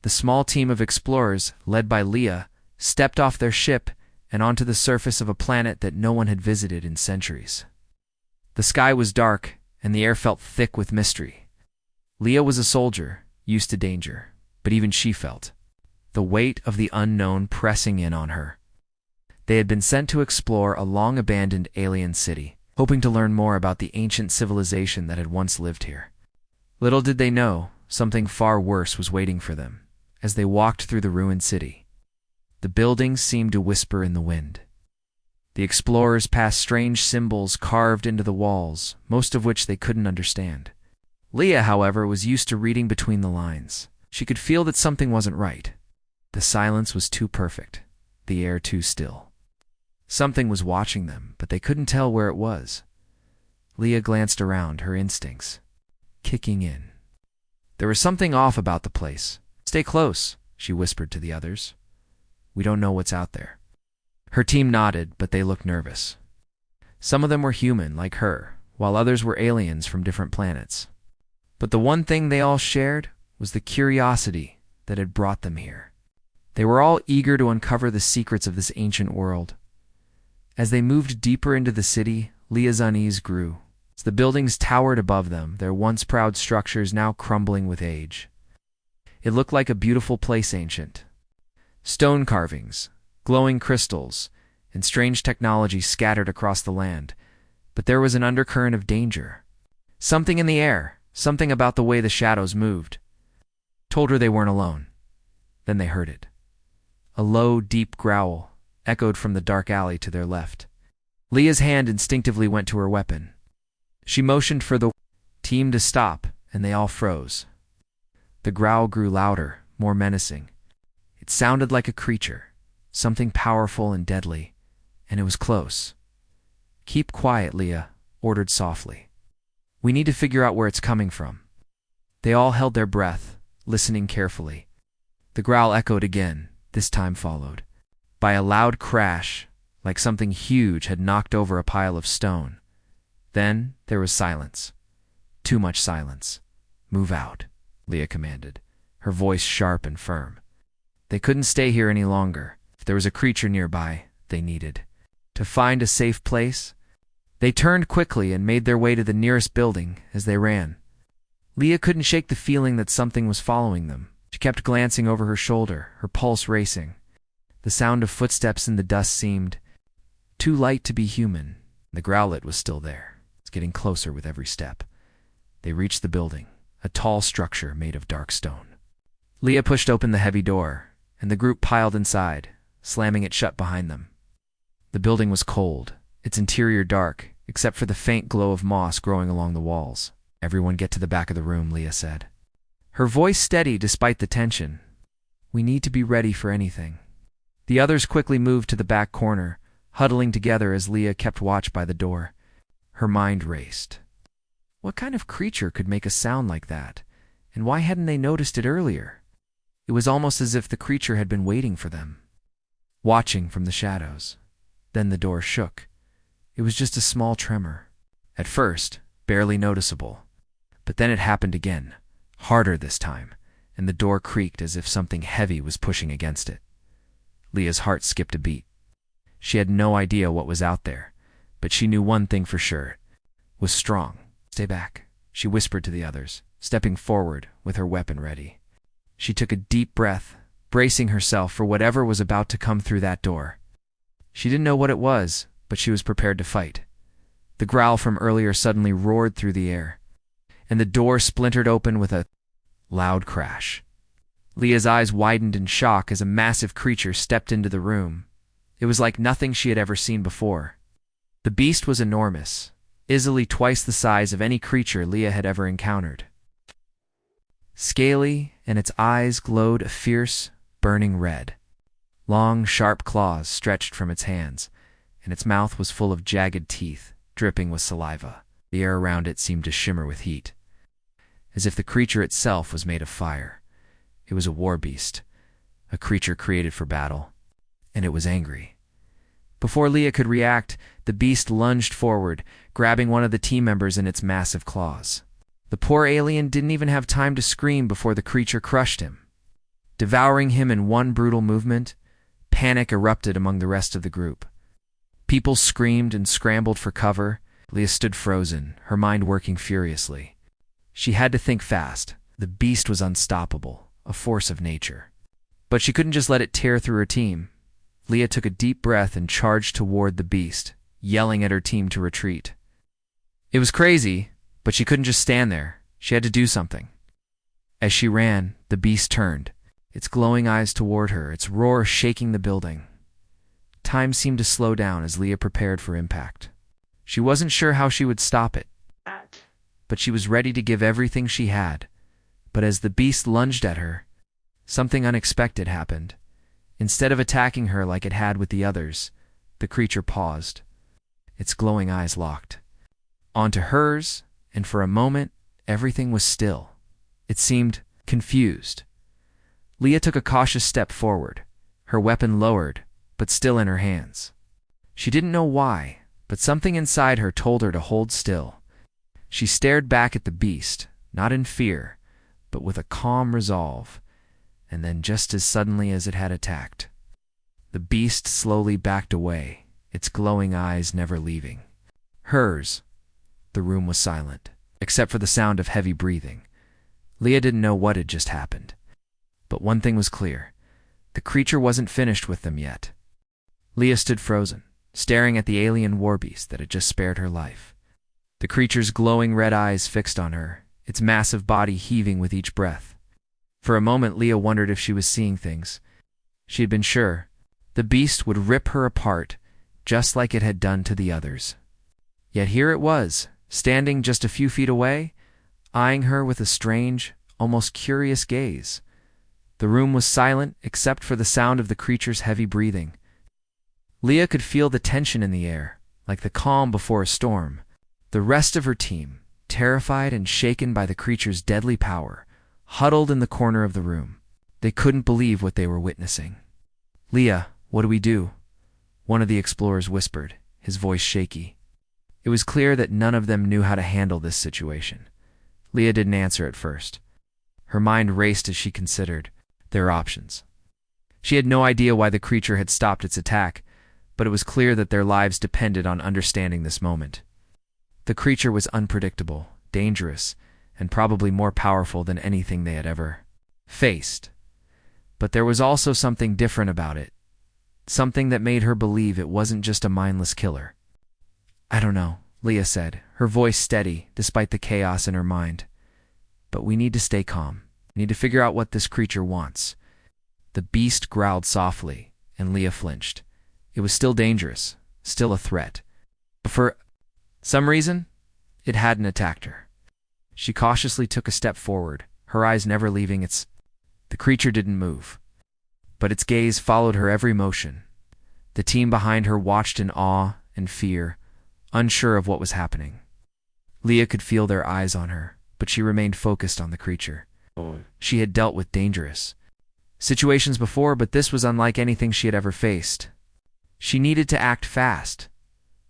The small team of explorers, led by Leah, stepped off their ship and onto the surface of a planet that no one had visited in centuries. The sky was dark, and the air felt thick with mystery. Leah was a soldier, used to danger, but even she felt the weight of the unknown pressing in on her. They had been sent to explore a long-abandoned alien city, hoping to learn more about the ancient civilization that had once lived here. Little did they know, something far worse was waiting for them as they walked through the ruined city. The buildings seemed to whisper in the wind. The explorers passed strange symbols carved into the walls, most of which they couldn't understand. Leah, however, was used to reading between the lines. She could feel that something wasn't right. The silence was too perfect, the air too still. Something was watching them, but they couldn't tell where it was. Leah glanced around, her instincts kicking in. There was something off about the place. "Stay close," she whispered to the others. "We don't know what's out there." Her team nodded, but they looked nervous. Some of them were human, like her, while others were aliens from different planets. But the one thing they all shared was the curiosity that had brought them here. They were all eager to uncover the secrets of this ancient world. As they moved deeper into the city, Leah's unease grew. As the buildings towered above them, their once proud structures now crumbling with age. It looked like a beautiful place, ancient. Stone carvings, glowing crystals, and strange technology scattered across the land. But there was an undercurrent of danger. Something in the air, something about the way the shadows moved, told her they weren't alone. Then they heard it. A low, deep growl echoed from the dark alley to their left. Leah's hand instinctively went to her weapon. She motioned for the team to stop, and they all froze. The growl grew louder, more menacing. It sounded like a creature, something powerful and deadly, and it was close. "Keep quiet," Leah ordered softly. "We need to figure out where it's coming from." They all held their breath, listening carefully. The growl echoed again, this time followed by a loud crash, like something huge had knocked over a pile of stone. Then there was silence. Too much silence. "Move out," Leah commanded, her voice sharp and firm. They couldn't stay here any longer. If there was a creature nearby, they needed to find a safe place. They turned quickly and made their way to the nearest building as they ran. Leah couldn't shake the feeling that something was following them. She kept glancing over her shoulder, her pulse racing. The sound of footsteps in the dust seemed too light to be human. The growlet was still there. It's getting closer with every step. They reached the building, a tall structure made of dark stone. Leah pushed open the heavy door, and the group piled inside, slamming it shut behind them. The building was cold, its interior dark, except for the faint glow of moss growing along the walls. "Everyone get to the back of the room," Leah said, her voice steady despite the tension. "We need to be ready for anything." The others quickly moved to the back corner, huddling together as Leah kept watch by the door. Her mind raced. What kind of creature could make a sound like that, and why hadn't they noticed it earlier? It was almost as if the creature had been waiting for them, watching from the shadows. Then the door shook. It was just a small tremor. At first, barely noticeable. But then it happened again, harder this time, and the door creaked as if something heavy was pushing against it. Leah's heart skipped a beat. She had no idea what was out there, but she knew one thing for sure. It was strong. "Stay back," she whispered to the others, stepping forward with her weapon ready. She took a deep breath, bracing herself for whatever was about to come through that door. She didn't know what it was, but she was prepared to fight. The growl from earlier suddenly roared through the air, and the door splintered open with a loud crash. Leah's eyes widened in shock as a massive creature stepped into the room. It was like nothing she had ever seen before. The beast was enormous, easily twice the size of any creature Leah had ever encountered. Scaly, and its eyes glowed a fierce, burning red. Long, sharp claws stretched from its hands, and its mouth was full of jagged teeth, dripping with saliva. The air around it seemed to shimmer with heat, as if the creature itself was made of fire. It was a war beast, a creature created for battle, and it was angry. Before Leah could react, the beast lunged forward, grabbing one of the team members in its massive claws. The poor alien didn't even have time to scream before the creature crushed him. devouring him in one brutal movement. Panic erupted among the rest of the group. People screamed and scrambled for cover. Leah stood frozen, her mind working furiously. She had to think fast. The beast was unstoppable, a force of nature. But she couldn't just let it tear through her team. Leah took a deep breath and charged toward the beast, yelling at her team to retreat. It was crazy, but she couldn't just stand there. She had to do something. As she ran, the beast turned, its glowing eyes toward her, its roar shaking the building. Time seemed to slow down as Leah prepared for impact. She wasn't sure how she would stop it, but she was ready to give everything she had. But as the beast lunged at her, something unexpected happened. Instead of attacking her like it had with the others, the creature paused. Its glowing eyes locked onto hers, and for a moment, everything was still. It seemed confused. Leah took a cautious step forward, her weapon lowered, but still in her hands. She didn't know why, but something inside her told her to hold still. She stared back at the beast, not in fear, but with a calm resolve, and then just as suddenly as it had attacked, the beast slowly backed away, its glowing eyes never leaving hers. The room was silent, except for the sound of heavy breathing. Leah didn't know what had just happened, but one thing was clear. The creature wasn't finished with them yet. Leah stood frozen, staring at the alien warbeast that had just spared her life. The creature's glowing red eyes fixed on her, its massive body heaving with each breath. For a moment, Leah wondered if she was seeing things. She had been sure. The beast would rip her apart, just like it had done to the others. Yet here it was, standing just a few feet away, eyeing her with a strange, almost curious gaze. The room was silent except for the sound of the creature's heavy breathing. Leah could feel the tension in the air, like the calm before a storm. The rest of her team, terrified and shaken by the creature's deadly power, huddled in the corner of the room. They couldn't believe what they were witnessing. "Leah, what do we do?" one of the explorers whispered, his voice shaky. It was clear that none of them knew how to handle this situation. Leah didn't answer at first. Her mind raced as she considered their options. She had no idea why the creature had stopped its attack, but it was clear that their lives depended on understanding this moment. The creature was unpredictable, dangerous, and probably more powerful than anything they had ever faced. But there was also something different about it, something that made her believe it wasn't just a mindless killer. "I don't know," Leah said, her voice steady despite the chaos in her mind. "But we need to stay calm. We need to figure out what this creature wants." The beast growled softly, and Leah flinched. It was still dangerous, still a threat. But for some reason, it hadn't attacked her. She cautiously took a step forward, her eyes never leaving its. The creature didn't move, but its gaze followed her every motion. The team behind her watched in awe and fear, unsure of what was happening. Leah could feel their eyes on her, but she remained focused on the creature. She had dealt with dangerous situations before, but this was unlike anything she had ever faced. She needed to act fast,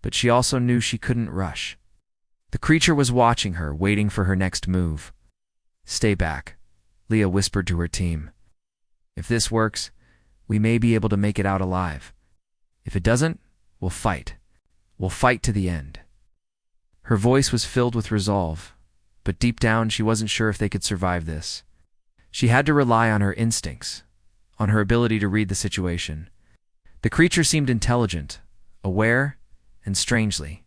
but she also knew she couldn't rush. The creature was watching her, waiting for her next move. "Stay back," Leah whispered to her team. "If this works, we may be able to make it out alive. If it doesn't, we'll fight. We'll fight to the end." Her voice was filled with resolve, but deep down she wasn't sure if they could survive this. She had to rely on her instincts, on her ability to read the situation. The creature seemed intelligent, aware, and strangely.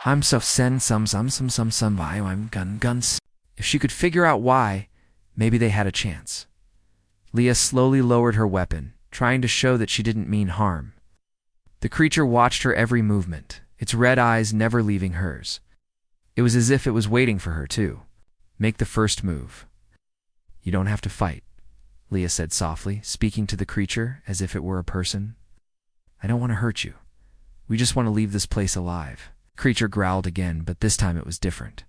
"I'm so sen some why I'm guns." If she could figure out why, maybe they had a chance. Leah slowly lowered her weapon, trying to show that she didn't mean harm. The creature watched her every movement, its red eyes never leaving hers. It was as if it was waiting for her to make the first move. "You don't have to fight," Leah said softly, speaking to the creature as if it were a person. "I don't want to hurt you. We just want to leave this place alive." The creature growled again, but this time it was different.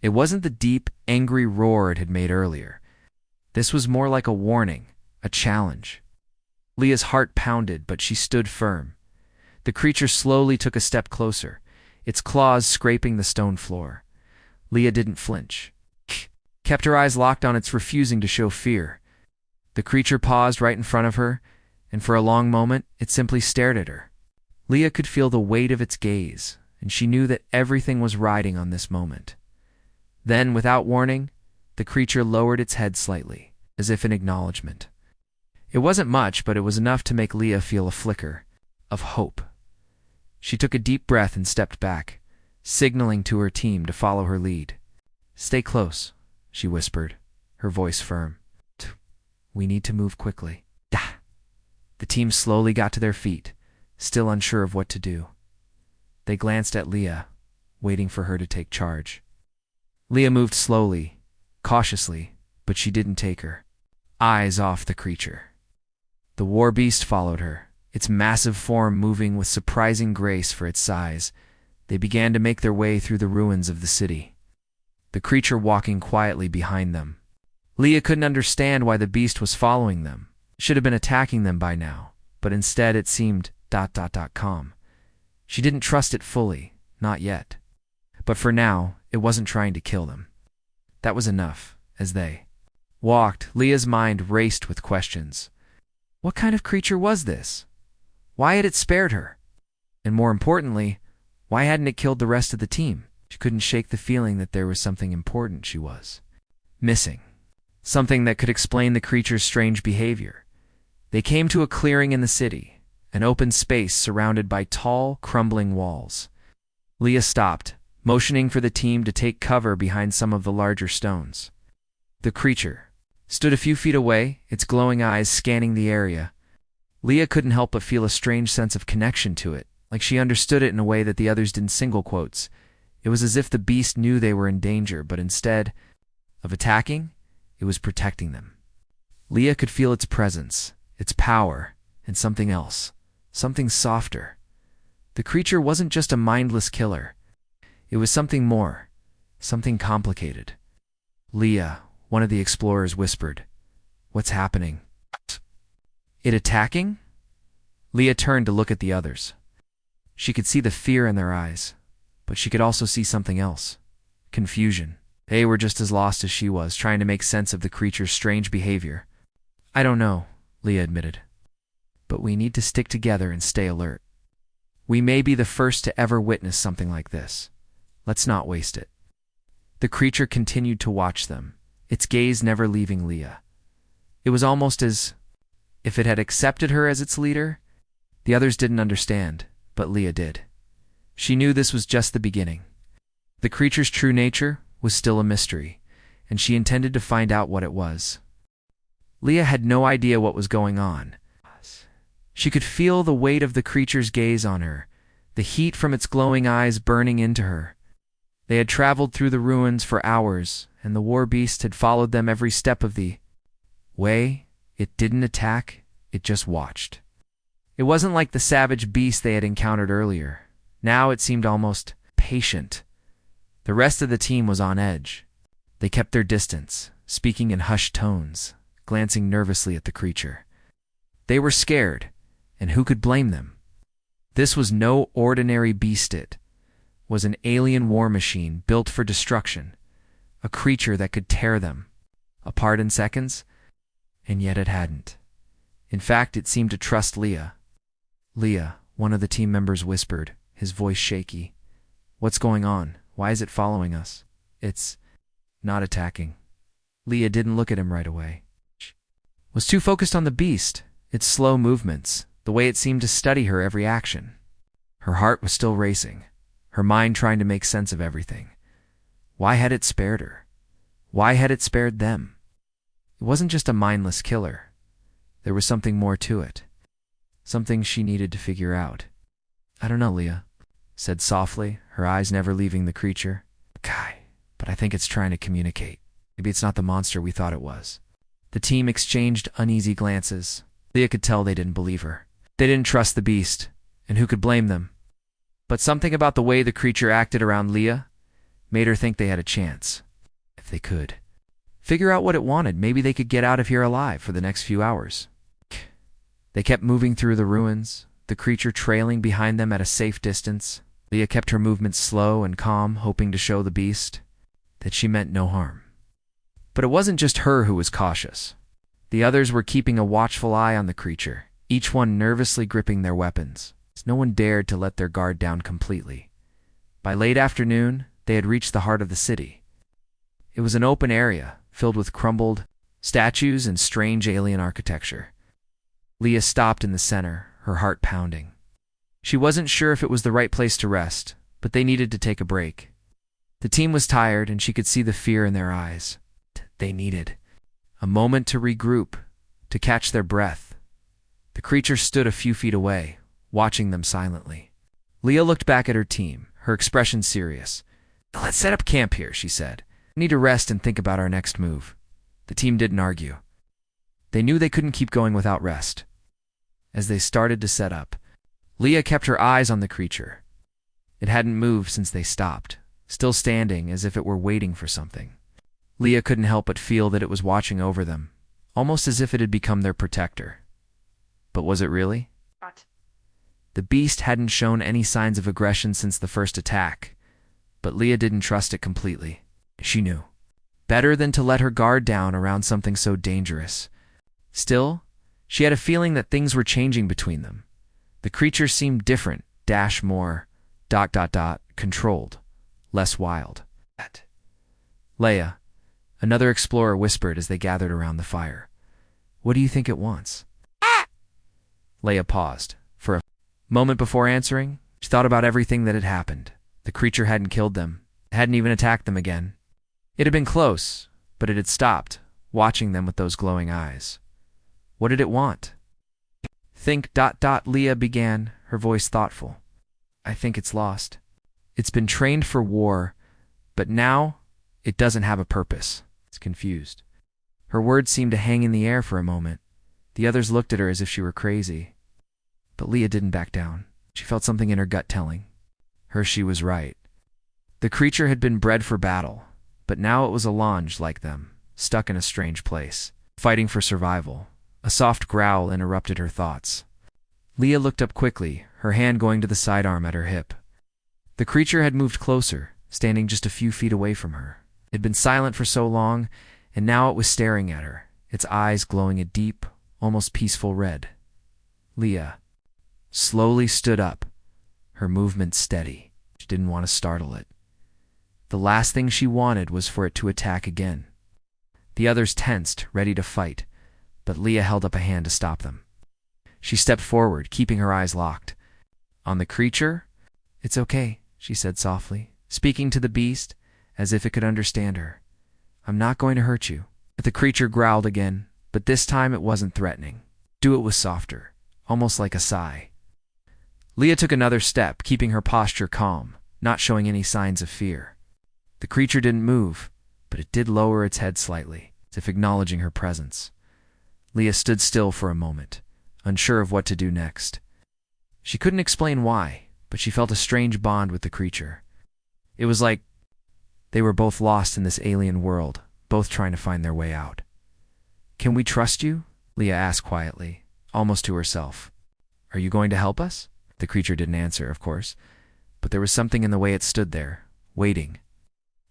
It wasn't the deep, angry roar it had made earlier. This was more like a warning, a challenge. Leah's heart pounded, but she stood firm. The creature slowly took a step closer, its claws scraping the stone floor. Leah didn't flinch, kept her eyes locked on its, refusing to show fear. The creature paused right in front of her, and for a long moment it simply stared at her. Leah could feel the weight of its gaze, and she knew that everything was riding on this moment. Then, without warning, the creature lowered its head slightly, as if in acknowledgement. It wasn't much, but it was enough to make Leah feel a flicker of hope. She took a deep breath and stepped back, signaling to her team to follow her lead. "Stay close," she whispered, her voice firm. "We need to move quickly." The team slowly got to their feet, still unsure of what to do. They glanced at Leah, waiting for her to take charge. Leah moved slowly, cautiously, but she didn't take her eyes off the creature. The war beast followed her, its massive form moving with surprising grace for its size. They began to make their way through the ruins of the city, the creature walking quietly behind them. Leah couldn't understand why the beast was following them. It should have been attacking them by now, but instead it seemed calm. She didn't trust it fully, not yet. But for now, it wasn't trying to kill them. That was enough. As they walked, Leah's mind raced with questions. What kind of creature was this? Why had it spared her? And more importantly, why hadn't it killed the rest of the team? She couldn't shake the feeling that there was something important she was missing. Something that could explain the creature's strange behavior. They came to a clearing in the city, an open space surrounded by tall, crumbling walls. Leah stopped, motioning for the team to take cover behind some of the larger stones. The creature stood a few feet away, its glowing eyes scanning the area. Leah couldn't help but feel a strange sense of connection to it, like she understood it in a way that the others didn't. Single quotes. It was as if the beast knew they were in danger, but instead of attacking, it was protecting them. Leah could feel its presence, its power, and something else, something softer. The creature wasn't just a mindless killer. It was something more, something complicated. "Leah," one of the explorers whispered. "What's happening?" "It attacking?" Leah turned to look at the others. She could see the fear in their eyes, but she could also see something else. Confusion. They were just as lost as she was, trying to make sense of the creature's strange behavior. "I don't know," Leah admitted. "But we need to stick together and stay alert. We may be the first to ever witness something like this. Let's not waste it." The creature continued to watch them, its gaze never leaving Leah. It was almost as if it had accepted her as its leader. The others didn't understand, but Leah did. She knew this was just the beginning. The creature's true nature was still a mystery, and she intended to find out what it was. Leah had no idea what was going on. She could feel the weight of the creature's gaze on her, the heat from its glowing eyes burning into her. They had traveled through the ruins for hours, and the war beast had followed them every step of the way. It didn't attack, it just watched. It wasn't like the savage beast they had encountered earlier. Now it seemed almost patient. The rest of the team was on edge. They kept their distance, speaking in hushed tones, glancing nervously at the creature. They were scared, and who could blame them? This was no ordinary beast. It was an alien war machine built for destruction, a creature that could tear them apart in seconds, and yet it hadn't. In fact, it seemed to trust Leah. "Leah," one of the team members whispered, his voice shaky. "What's going on? Why is it following us?" "It's not attacking." Leah didn't look at him right away. She was too focused on the beast, its slow movements, the way it seemed to study her every action. Her heart was still racing, her mind trying to make sense of everything. Why had it spared her? Why had it spared them? It wasn't just a mindless killer. There was something more to it. Something she needed to figure out. "I don't know," Leah said softly, her eyes never leaving the creature. "Okay, but I think it's trying to communicate. Maybe it's not the monster we thought it was." The team exchanged uneasy glances. Leah could tell they didn't believe her. They didn't trust the beast, and who could blame them? But something about the way the creature acted around Leah made her think they had a chance. If they could figure out what it wanted, maybe they could get out of here alive for the next few hours. They kept moving through the ruins, the creature trailing behind them at a safe distance. Leah kept her movements slow and calm, hoping to show the beast that she meant no harm. But it wasn't just her who was cautious. The others were keeping a watchful eye on the creature, each one nervously gripping their weapons. No one dared to let their guard down completely. By late afternoon, they had reached the heart of the city. It was an open area, filled with crumbled statues and strange alien architecture. Leah stopped in the center, her heart pounding. She wasn't sure if it was the right place to rest, but they needed to take a break. The team was tired, and she could see the fear in their eyes. They needed a moment to regroup, to catch their breath. The creature stood a few feet away, watching them silently. Leah looked back at her team, her expression serious. "Let's set up camp here," she said. "We need to rest and think about our next move." The team didn't argue. They knew they couldn't keep going without rest. As they started to set up, Leah kept her eyes on the creature. It hadn't moved since they stopped, still standing as if it were waiting for something. Leah couldn't help but feel that it was watching over them, almost as if it had become their protector. But was it really? The beast hadn't shown any signs of aggression since the first attack, but Leah didn't trust it completely. She knew better than to let her guard down around something so dangerous. Still, she had a feeling that things were changing between them. The creature seemed different, more controlled, less wild. "Leia," another explorer whispered as they gathered around the fire. "What do you think it wants?" Leia paused. For a moment before answering, she thought about everything that had happened. The creature hadn't killed them, hadn't even attacked them again. It had been close, but it had stopped, watching them with those glowing eyes. What did it want? Leah began, her voice thoughtful. "I think it's lost. It's been trained for war, but now it doesn't have a purpose. It's confused." Her words seemed to hang in the air for a moment. The others looked at her as if she were crazy. But Leah didn't back down. She felt something in her gut telling her she was right. The creature had been bred for battle, but now it was a longe like them, stuck in a strange place, fighting for survival. A soft growl interrupted her thoughts. Leah looked up quickly, her hand going to the sidearm at her hip. The creature had moved closer, standing just a few feet away from her. It had been silent for so long, and now it was staring at her, its eyes glowing a deep, almost peaceful red. Leah slowly stood up, her movement steady. She didn't want to startle it. The last thing she wanted was for it to attack again. The others tensed, ready to fight, but Leah held up a hand to stop them. She stepped forward, keeping her eyes locked on the creature. "It's okay," she said softly, speaking to the beast as if it could understand her. "I'm not going to hurt you." The creature growled again, but this time it wasn't threatening. It was softer, almost like a sigh. Leah took another step, keeping her posture calm, not showing any signs of fear. The creature didn't move, but it did lower its head slightly, as if acknowledging her presence. Leah stood still for a moment, unsure of what to do next. She couldn't explain why, but she felt a strange bond with the creature. It was like they were both lost in this alien world, both trying to find their way out. "Can we trust you?" Leah asked quietly, almost to herself. "Are you going to help us?" The creature didn't answer, of course, but there was something in the way it stood there, waiting.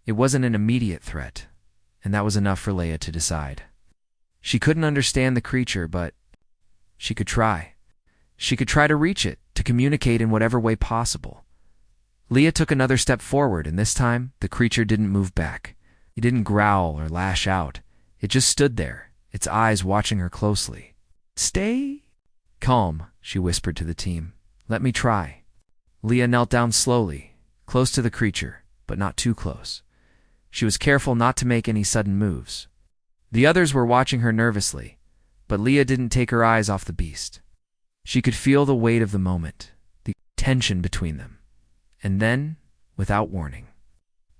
It wasn't an immediate threat, and that was enough for Leah to decide. She couldn't understand the creature, but she could try. She could try to reach it, to communicate in whatever way possible. Leah took another step forward, and this time the creature didn't move back. It didn't growl or lash out. It just stood there, its eyes watching her closely. "Stay calm," she whispered to the team. "Let me try." Leah knelt down slowly, close to the creature, but not too close. She was careful not to make any sudden moves. The others were watching her nervously, but Leah didn't take her eyes off the beast. She could feel the weight of the moment, the tension between them. And then, without warning,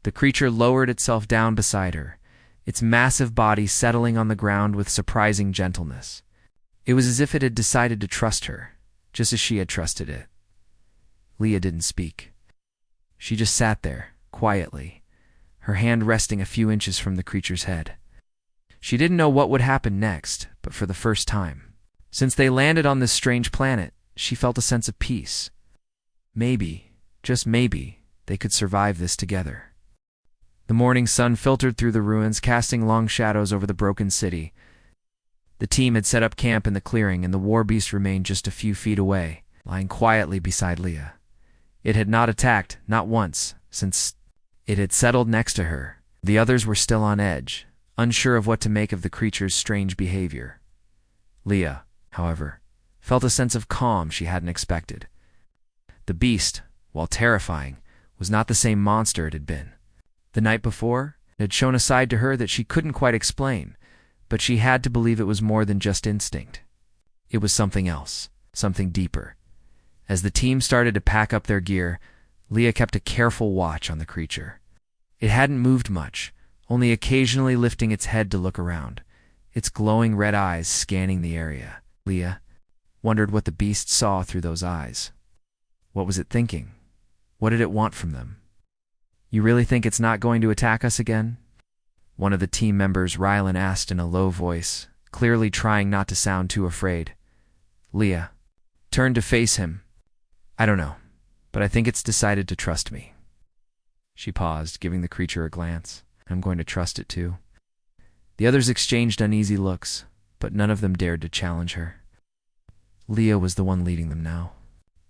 the creature lowered itself down beside her, its massive body settling on the ground with surprising gentleness. It was as if it had decided to trust her, just as she had trusted it. Leah didn't speak. She just sat there, quietly, her hand resting a few inches from the creature's head. She didn't know what would happen next, but for the first time, since they landed on this strange planet, she felt a sense of peace. Maybe, just maybe, they could survive this together. The morning sun filtered through the ruins, casting long shadows over the broken city. The team had set up camp in the clearing, and the war beast remained just a few feet away, lying quietly beside Leah. It had not attacked, not once, since it had settled next to her. The others were still on edge, unsure of what to make of the creature's strange behavior. Leah, however, felt a sense of calm she hadn't expected. The beast, while terrifying, was not the same monster it had been. The night before, it had shown a side to her that she couldn't quite explain, but she had to believe it was more than just instinct. It was something else, something deeper. As the team started to pack up their gear, Leah kept a careful watch on the creature. It hadn't moved much, only occasionally lifting its head to look around, its glowing red eyes scanning the area. Leah wondered what the beast saw through those eyes. What was it thinking? What did it want from them? "You really think it's not going to attack us again?" one of the team members, Rylan, asked in a low voice, clearly trying not to sound too afraid. Leah turned to face him. "I don't know, but I think it's decided to trust me." She paused, giving the creature a glance. "I'm going to trust it too." The others exchanged uneasy looks, but none of them dared to challenge her. Leah was the one leading them now.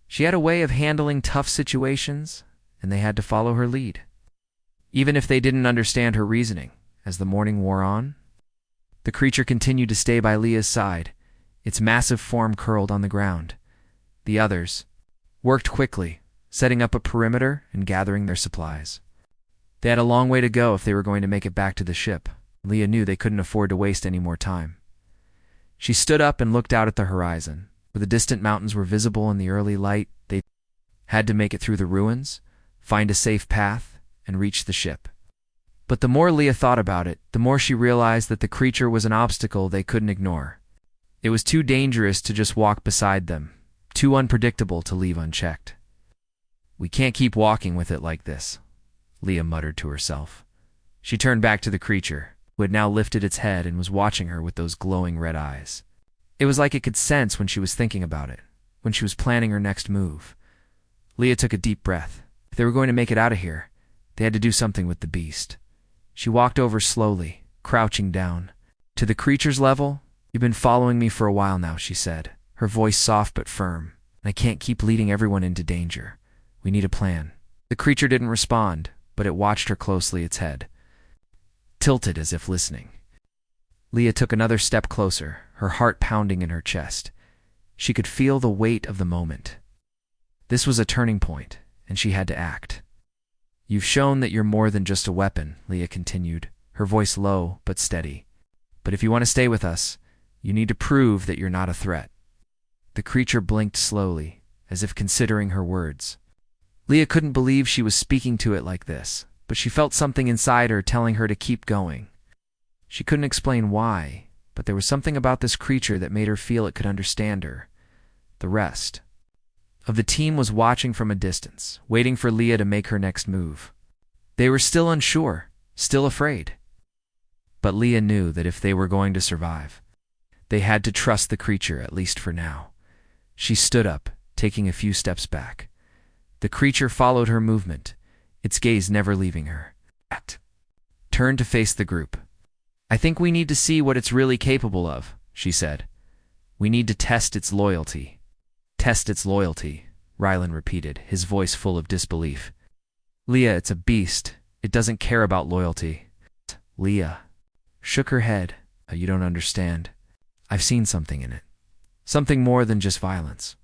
She had a way of handling tough situations, and they had to follow her lead. Even if they didn't understand her reasoning, as the morning wore on, the creature continued to stay by Leah's side, its massive form curled on the ground. The others worked quickly, setting up a perimeter and gathering their supplies. They had a long way to go if they were going to make it back to the ship. Leah knew they couldn't afford to waste any more time. She stood up and looked out at the horizon. Where the distant mountains were visible in the early light, they had to make it through the ruins, find a safe path, and reach the ship. But the more Leah thought about it, the more she realized that the creature was an obstacle they couldn't ignore. It was too dangerous to just walk beside them, too unpredictable to leave unchecked. "We can't keep walking with it like this," Leah muttered to herself. She turned back to the creature, who had now lifted its head and was watching her with those glowing red eyes. It was like it could sense when she was thinking about it, when she was planning her next move. Leah took a deep breath. If they were going to make it out of here, they had to do something with the beast. She walked over slowly, crouching down. "To the creature's level, you've been following me for a while now," she said, her voice soft but firm. "I can't keep leading everyone into danger. We need a plan." The creature didn't respond, but it watched her closely, its head tilted as if listening. Leah took another step closer, her heart pounding in her chest. She could feel the weight of the moment. This was a turning point, and she had to act. "You've shown that you're more than just a weapon," Leah continued, her voice low but steady. "But if you want to stay with us, you need to prove that you're not a threat." The creature blinked slowly, as if considering her words. Leah couldn't believe she was speaking to it like this, but she felt something inside her telling her to keep going. She couldn't explain why, but there was something about this creature that made her feel it could understand her. The rest of the team was watching from a distance, waiting for Leah to make her next move. They were still unsure, still afraid. But Leah knew that if they were going to survive, they had to trust the creature, at least for now. She stood up, taking a few steps back. The creature followed her movement, its gaze never leaving her. Turned to face the group. "I think we need to see what it's really capable of," she said. "We need to test its loyalty." "Test its loyalty," Rylan repeated, his voice full of disbelief. "Leah, it's a beast. It doesn't care about loyalty." Leah shook her head. "You don't understand. I've seen something in it. Something more than just violence."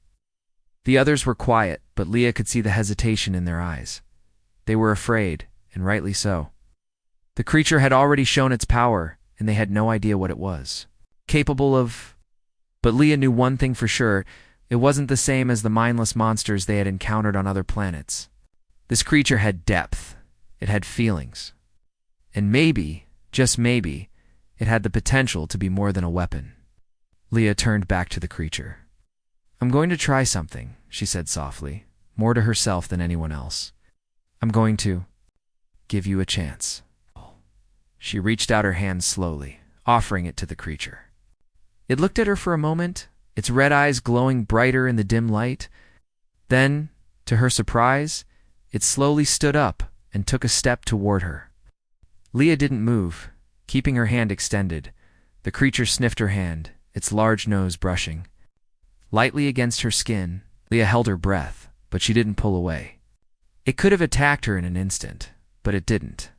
The others were quiet, but Leah could see the hesitation in their eyes. They were afraid, and rightly so. The creature had already shown its power, and they had no idea what it was capable of. But Leah knew one thing for sure: it wasn't the same as the mindless monsters they had encountered on other planets. This creature had depth. It had feelings. And maybe, just maybe, it had the potential to be more than a weapon. Leah turned back to the creature. "I'm going to try something," she said softly, more to herself than anyone else. "I'm going to give you a chance." She reached out her hand slowly, offering it to the creature. It looked at her for a moment, its red eyes glowing brighter in the dim light. Then, to her surprise, it slowly stood up and took a step toward her. Leah didn't move, keeping her hand extended. The creature sniffed her hand, its large nose brushing lightly against her skin. Leah held her breath, but she didn't pull away. It could have attacked her in an instant, but it didn't.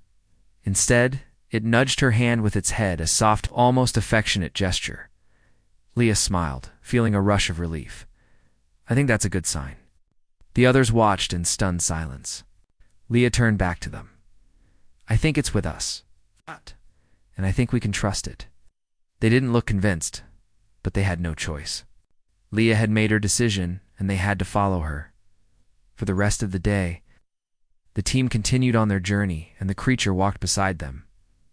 Instead, it nudged her hand with its head, a soft, almost affectionate gesture. Leah smiled, feeling a rush of relief. "I think that's a good sign." The others watched in stunned silence. Leah turned back to them. "I think it's with us. And I think we can trust it." They didn't look convinced, but they had no choice. Leah had made her decision, and they had to follow her. For the rest of the day, the team continued on their journey, and the creature walked beside them.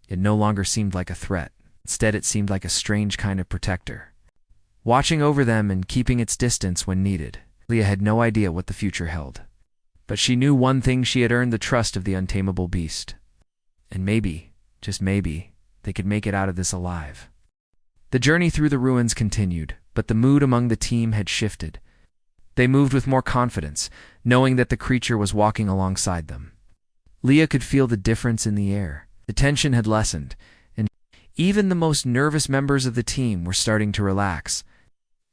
It no longer seemed like a threat. Instead, it seemed like a strange kind of protector, watching over them and keeping its distance when needed. Leah had no idea what the future held, but she knew one thing: she had earned the trust of the untamable beast. And maybe, just maybe, they could make it out of this alive. The journey through the ruins continued, but the mood among the team had shifted. They moved with more confidence, knowing that the creature was walking alongside them. Leah could feel the difference in the air. The tension had lessened, and even the most nervous members of the team were starting to relax.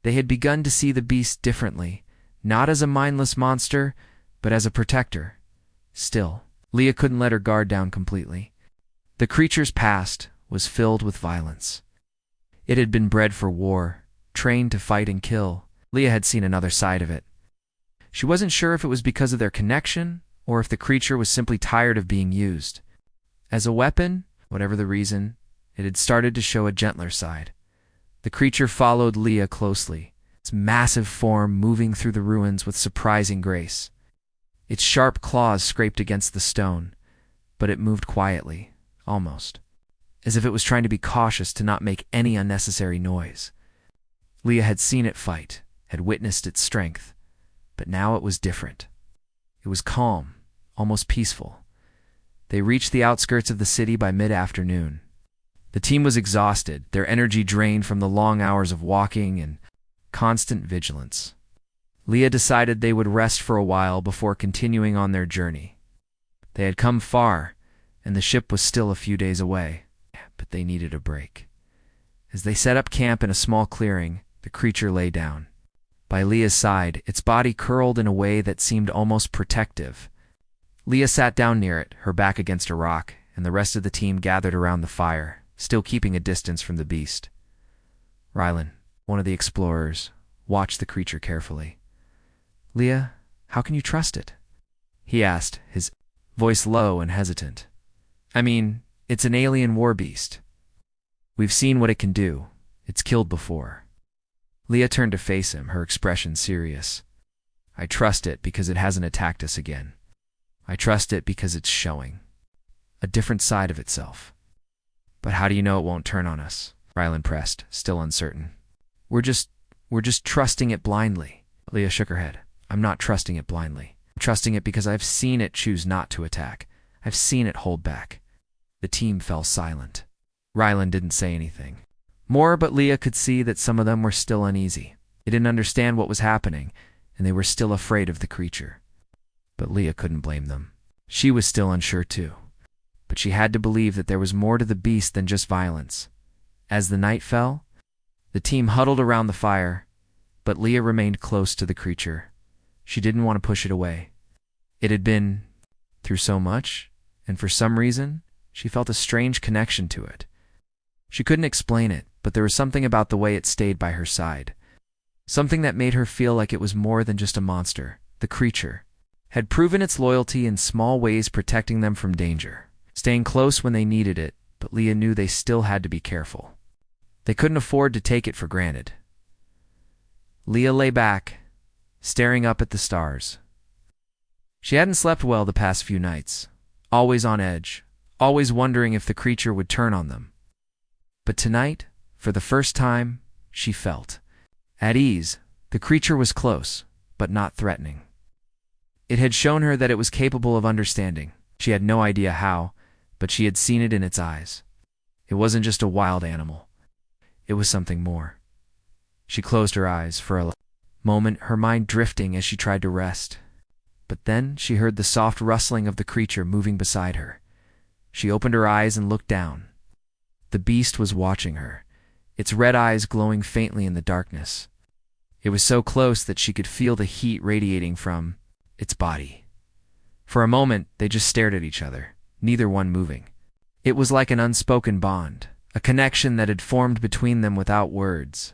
They had begun to see the beast differently, not as a mindless monster, but as a protector. Still, Leah couldn't let her guard down completely. The creature's past was filled with violence. It had been bred for war, trained to fight and kill. Leah had seen another side of it. She wasn't sure if it was because of their connection, or if the creature was simply tired of being used. As a weapon, whatever the reason, it had started to show a gentler side. The creature followed Leah closely, its massive form moving through the ruins with surprising grace. Its sharp claws scraped against the stone, but it moved quietly, almost, as if it was trying to be cautious to not make any unnecessary noise. Leah had seen it fight, had witnessed its strength, but now it was different. It was calm, almost peaceful. They reached the outskirts of the city by mid-afternoon. The team was exhausted, their energy drained from the long hours of walking and constant vigilance. Leah decided they would rest for a while before continuing on their journey. They had come far, and the ship was still a few days away, but they needed a break. As they set up camp in a small clearing, the creature lay down. By Leah's side, its body curled in a way that seemed almost protective. Leah sat down near it, her back against a rock, and the rest of the team gathered around the fire, still keeping a distance from the beast. Rylan, one of the explorers, watched the creature carefully. "Leah, how can you trust it?" he asked, his voice low and hesitant. "I mean, it's an alien war beast. We've seen what it can do. It's killed before." Leah turned to face him, her expression serious. "I trust it because it hasn't attacked us again. I trust it because it's showing a different side of itself." "But how do you know it won't turn on us?" Rylan pressed, still uncertain. We're just trusting it blindly." Leah shook her head. "I'm not trusting it blindly. I'm trusting it because I've seen it choose not to attack. I've seen it hold back." The team fell silent. Rylan didn't say anything more, but Leah could see that some of them were still uneasy. They didn't understand what was happening, and they were still afraid of the creature. But Leah couldn't blame them. She was still unsure too. But she had to believe that there was more to the beast than just violence. As the night fell, the team huddled around the fire, but Leah remained close to the creature. She didn't want to push it away. It had been through so much, and for some reason, she felt a strange connection to it. She couldn't explain it, but there was something about the way it stayed by her side. Something that made her feel like it was more than just a monster. The creature had proven its loyalty in small ways, protecting them from danger, staying close when they needed it, but Leah knew they still had to be careful. They couldn't afford to take it for granted. Leah lay back, staring up at the stars. She hadn't slept well the past few nights, always on edge, always wondering if the creature would turn on them. But tonight, for the first time, she felt at ease. The creature was close, but not threatening. It had shown her that it was capable of understanding. She had no idea how, but she had seen it in its eyes. It wasn't just a wild animal. It was something more. She closed her eyes for a moment, her mind drifting as she tried to rest. But then she heard the soft rustling of the creature moving beside her. She opened her eyes and looked down. The beast was watching her, its red eyes glowing faintly in the darkness. It was so close that she could feel the heat radiating from its body. For a moment, they just stared at each other, neither one moving. It was like an unspoken bond, a connection that had formed between them without words.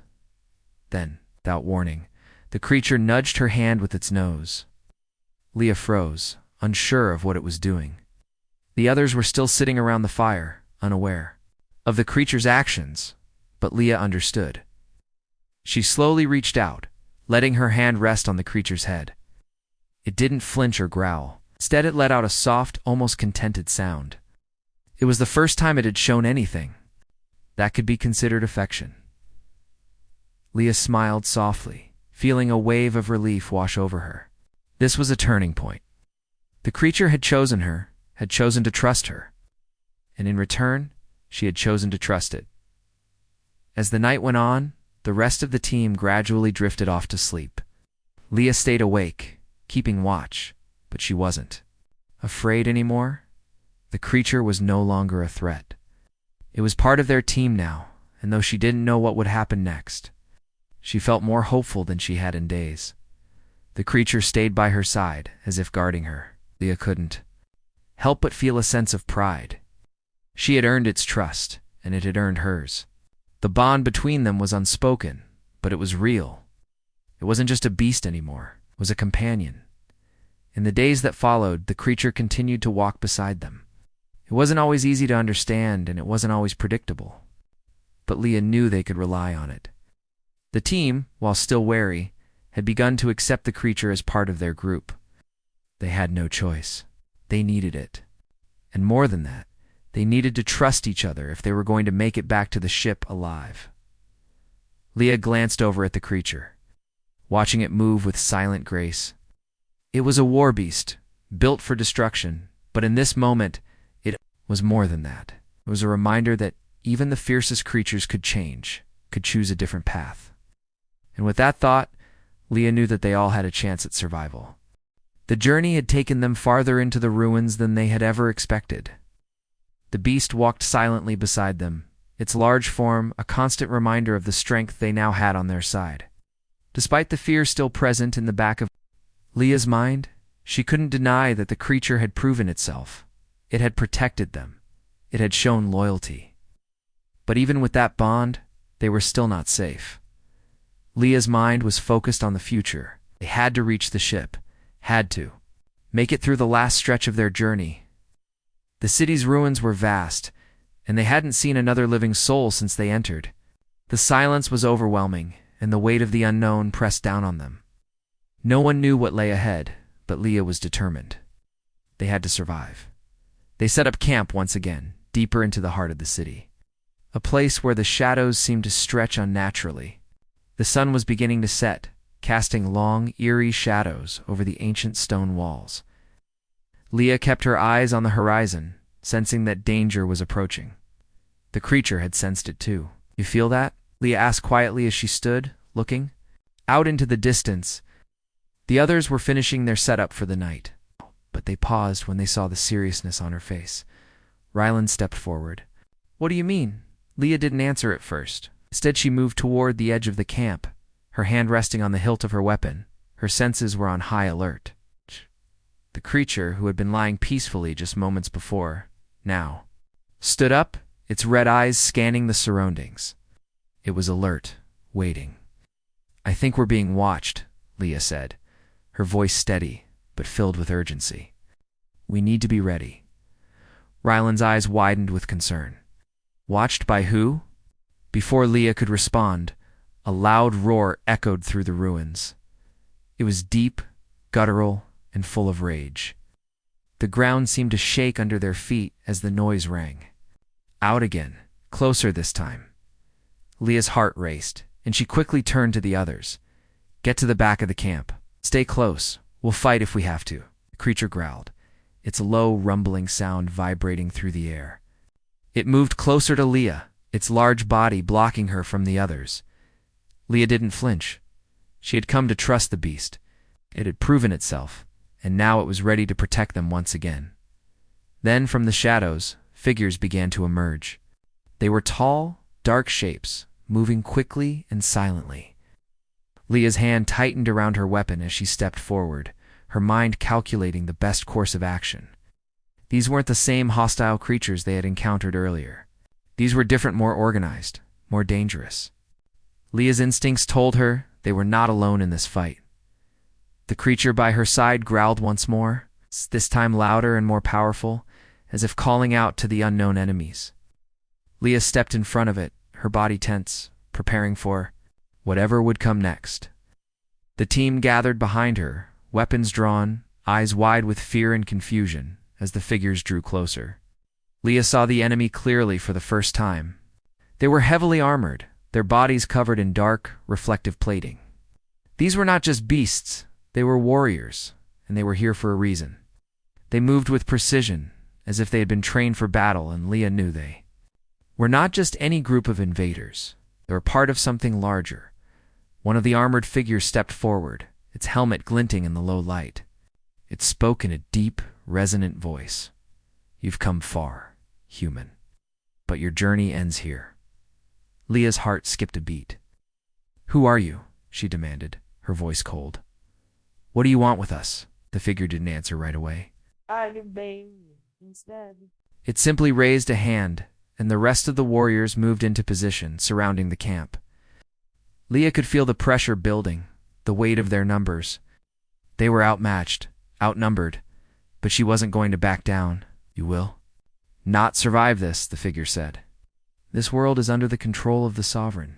Then, without warning, the creature nudged her hand with its nose. Leah froze, unsure of what it was doing. The others were still sitting around the fire, unaware of the creature's actions, but Leah understood. She slowly reached out, letting her hand rest on the creature's head. It didn't flinch or growl. Instead, it let out a soft, almost contented sound. It was the first time it had shown anything that could be considered affection. Leah smiled softly, feeling a wave of relief wash over her. This was a turning point. The creature had chosen her, had chosen to trust her, and in return, she had chosen to trust it. As the night went on, the rest of the team gradually drifted off to sleep. Leah stayed awake, keeping watch, but she wasn't afraid anymore. The creature was no longer a threat. It was part of their team now, and though she didn't know what would happen next, she felt more hopeful than she had in days. The creature stayed by her side, as if guarding her. Leah couldn't help but feel a sense of pride. She had earned its trust, and it had earned hers. The bond between them was unspoken, but it was real. It wasn't just a beast anymore. It was a companion. In the days that followed, the creature continued to walk beside them. It wasn't always easy to understand, and it wasn't always predictable. But Leah knew they could rely on it. The team, while still wary, had begun to accept the creature as part of their group. They had no choice. They needed it. And more than that, they needed to trust each other if they were going to make it back to the ship alive. Leah glanced over at the creature, watching it move with silent grace. It was a war beast, built for destruction, but in this moment, it was more than that. It was a reminder that even the fiercest creatures could change, could choose a different path. And with that thought, Leah knew that they all had a chance at survival. The journey had taken them farther into the ruins than they had ever expected. The beast walked silently beside them, its large form a constant reminder of the strength they now had on their side. Despite the fear still present in the back of Leah's mind, she couldn't deny that the creature had proven itself. It had protected them. It had shown loyalty. But even with that bond, they were still not safe. Leah's mind was focused on the future. They had to reach the ship. Had to. Make it through the last stretch of their journey. The city's ruins were vast, and they hadn't seen another living soul since they entered. The silence was overwhelming, and the weight of the unknown pressed down on them. No one knew what lay ahead, but Leah was determined. They had to survive. They set up camp once again, deeper into the heart of the city. A place where the shadows seemed to stretch unnaturally. The sun was beginning to set, casting long, eerie shadows over the ancient stone walls. Leah kept her eyes on the horizon, sensing that danger was approaching. The creature had sensed it too. "You feel that?" Leah asked quietly as she stood, looking out into the distance. The others were finishing their setup for the night, but they paused when they saw the seriousness on her face. Ryland stepped forward. "What do you mean?" Leah didn't answer at first. Instead, she moved toward the edge of the camp, her hand resting on the hilt of her weapon. Her senses were on high alert. The creature, who had been lying peacefully just moments before, now stood up, its red eyes scanning the surroundings. It was alert, waiting. "I think we're being watched," Leah said, her voice steady, but filled with urgency. "We need to be ready." Ryland's eyes widened with concern. Watched by who? Before Leah could respond, a loud roar echoed through the ruins. It was deep, guttural, and full of rage. The ground seemed to shake under their feet as the noise rang. Out again, closer this time. Leah's heart raced, and she quickly turned to the others. Get to the back of the camp. Stay close. We'll fight if we have to, the creature growled, its low, rumbling sound vibrating through the air. It moved closer to Leah, its large body blocking her from the others. Leah didn't flinch. She had come to trust the beast. It had proven itself, and now it was ready to protect them once again. Then, from the shadows, figures began to emerge. They were tall, dark shapes, moving quickly and silently. Leah's hand tightened around her weapon as she stepped forward, her mind calculating the best course of action. These weren't the same hostile creatures they had encountered earlier. These were different, more organized, more dangerous. Leah's instincts told her they were not alone in this fight. The creature by her side growled once more, this time louder and more powerful, as if calling out to the unknown enemies. Leah stepped in front of it, her body tense, preparing for whatever would come next. The team gathered behind her, weapons drawn, eyes wide with fear and confusion, as the figures drew closer. Leah saw the enemy clearly for the first time. They were heavily armored, their bodies covered in dark, reflective plating. These were not just beasts, they were warriors, and they were here for a reason. They moved with precision, as if they had been trained for battle, and Leah knew they were not just any group of invaders. They were part of something larger. One of the armored figures stepped forward, its helmet glinting in the low light. It spoke in a deep, resonant voice. You've come far, human, but your journey ends here. Leah's heart skipped a beat. Who are you? She demanded, her voice cold. What do you want with us? The figure didn't answer right away. I obey instead. It simply raised a hand, and the rest of the warriors moved into position, surrounding the camp. Leah could feel the pressure building, the weight of their numbers. They were outmatched, outnumbered, but she wasn't going to back down. You will not survive this, the figure said. This world is under the control of the sovereign.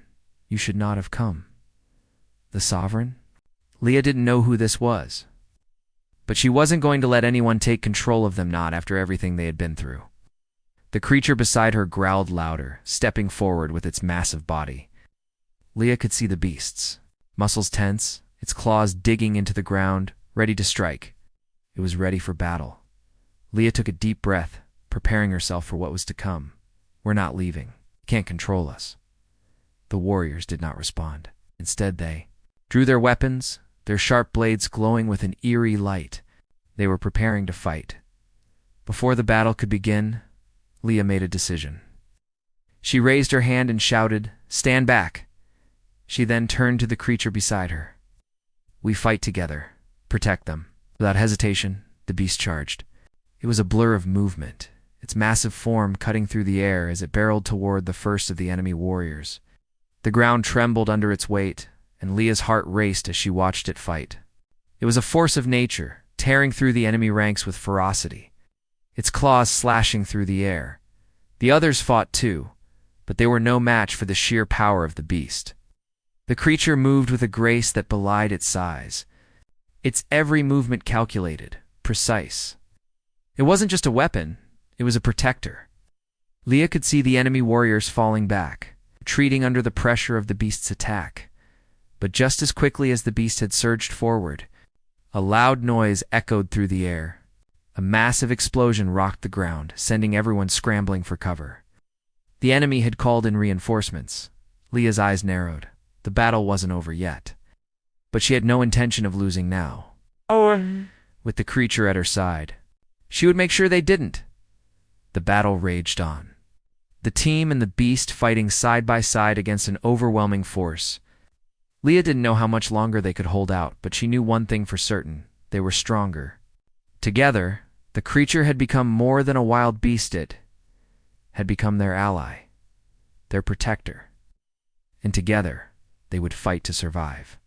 You should not have come. The sovereign? Leah didn't know who this was. But she wasn't going to let anyone take control of them, not after everything they had been through. The creature beside her growled louder, stepping forward with its massive body. Leah could see the beasts, muscles tense, its claws digging into the ground, ready to strike. It was ready for battle. Leah took a deep breath, preparing herself for what was to come. We're not leaving. You can't control us. The warriors did not respond. Instead, they drew their weapons, their sharp blades glowing with an eerie light. They were preparing to fight. Before the battle could begin, Leah made a decision. She raised her hand and shouted, "Stand back!" She then turned to the creature beside her. We fight together. Protect them. Without hesitation, the beast charged. It was a blur of movement, its massive form cutting through the air as it barreled toward the first of the enemy warriors. The ground trembled under its weight, and Leah's heart raced as she watched it fight. It was a force of nature, tearing through the enemy ranks with ferocity, its claws slashing through the air. The others fought too, but they were no match for the sheer power of the beast. The creature moved with a grace that belied its size, its every movement calculated, precise. It wasn't just a weapon, it was a protector. Leah could see the enemy warriors falling back, retreating under the pressure of the beast's attack. But just as quickly as the beast had surged forward, a loud noise echoed through the air. A massive explosion rocked the ground, sending everyone scrambling for cover. The enemy had called in reinforcements. Leah's eyes narrowed. The battle wasn't over yet. But she had no intention of losing now. With the creature at her side, she would make sure they didn't. The battle raged on. The team and the beast fighting side by side against an overwhelming force. Leah didn't know how much longer they could hold out, but she knew one thing for certain. They were stronger. Together, the creature had become more than a wild beast. It had become their ally, their protector. And together, they would fight to survive.